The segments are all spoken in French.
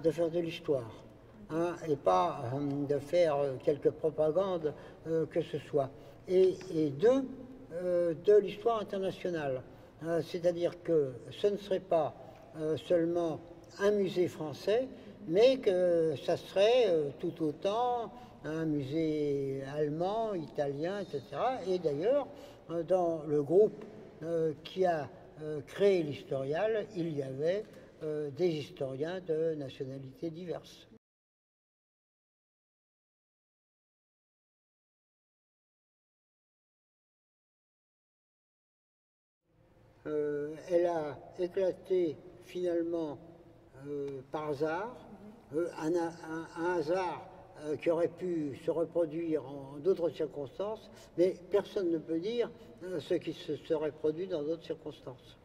de faire de l'histoire, hein, et pas de faire quelque propagande que ce soit. Et deux, de l'histoire internationale. C'est-à-dire que ce ne serait pas seulement un musée français, mais que ça serait tout autant un musée allemand, italien, etc. Et d'ailleurs, dans le groupe qui a créé l'historial, il y avait des historiens de nationalités diverses. Elle a éclaté finalement par hasard, un hasard qui aurait pu se reproduire en d'autres circonstances, mais personne ne peut dire ce qui se serait produit dans d'autres circonstances.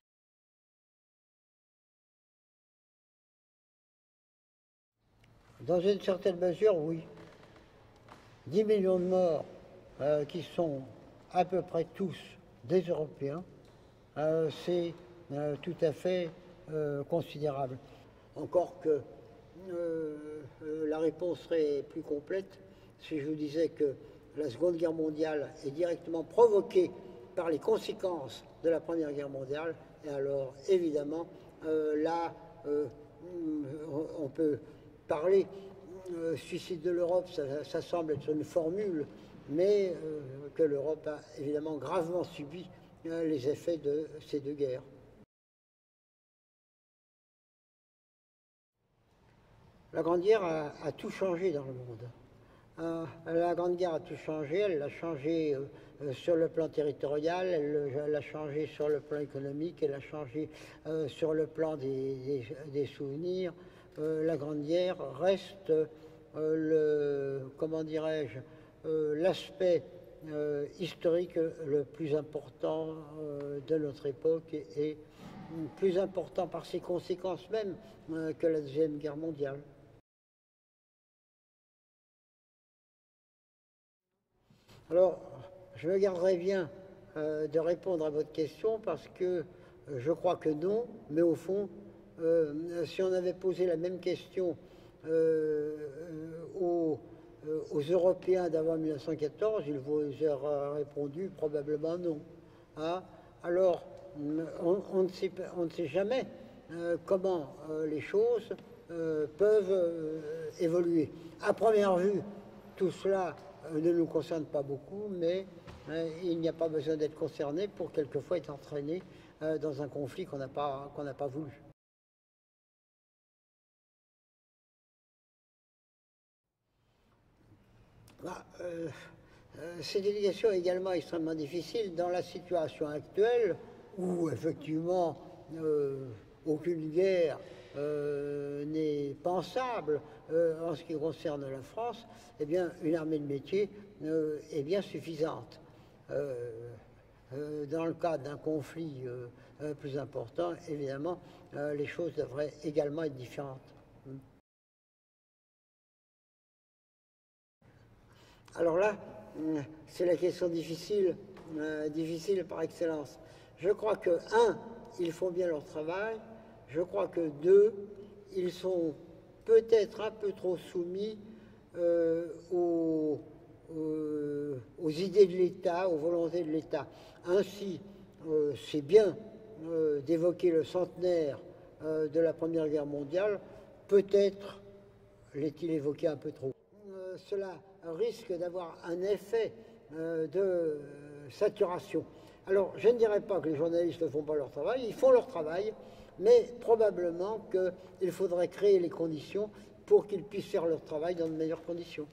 Dans une certaine mesure, oui. 10 millions de morts qui sont à peu près tous des Européens, c'est tout à fait considérable. Encore que la réponse serait plus complète si je vous disais que la Seconde Guerre mondiale est directement provoquée par les conséquences de la Première Guerre mondiale, et alors évidemment là on peut parler suicide de l'Europe, ça semble être une formule, mais que l'Europe a évidemment gravement subi les effets de ces deux guerres. La Grande Guerre a tout changé dans le monde. La Grande Guerre a tout changé, elle l'a changé sur le plan territorial, elle l'a changé sur le plan économique, elle l'a changé sur le plan des souvenirs. La Grande Guerre reste comment dirais-je, l'aspect historique le plus important de notre époque et plus important par ses conséquences même que la Deuxième Guerre mondiale. Alors, je me garderai bien de répondre à votre question parce que je crois que non, mais au fond, si on avait posé la même question aux Européens d'avant 1914, ils vous auraient répondu probablement non. Hein? Alors, on ne sait jamais comment les choses peuvent évoluer. À première vue, tout cela ne nous concerne pas beaucoup, mais il n'y a pas besoin d'être concerné pour quelquefois être entraîné dans un conflit qu'on n'a pas voulu. Cette éducation est également extrêmement difficile dans la situation actuelle où effectivement aucune guerre n'est pensable en ce qui concerne la France. Eh bien, une armée de métier est bien suffisante. Dans le cas d'un conflit plus important, évidemment, les choses devraient également être différentes. Alors là, c'est la question difficile, difficile par excellence. Je crois que, un, ils font bien leur travail. Je crois que, deux, ils sont peut-être un peu trop soumis aux idées de l'État, aux volontés de l'État. Ainsi, c'est bien d'évoquer le centenaire de la Première Guerre mondiale. Peut-être l'est-il évoqué un peu trop. Cela risque d'avoir un effet de saturation. Alors, je ne dirais pas que les journalistes ne font pas leur travail, ils font leur travail, mais probablement qu'il faudrait créer les conditions pour qu'ils puissent faire leur travail dans de meilleures conditions.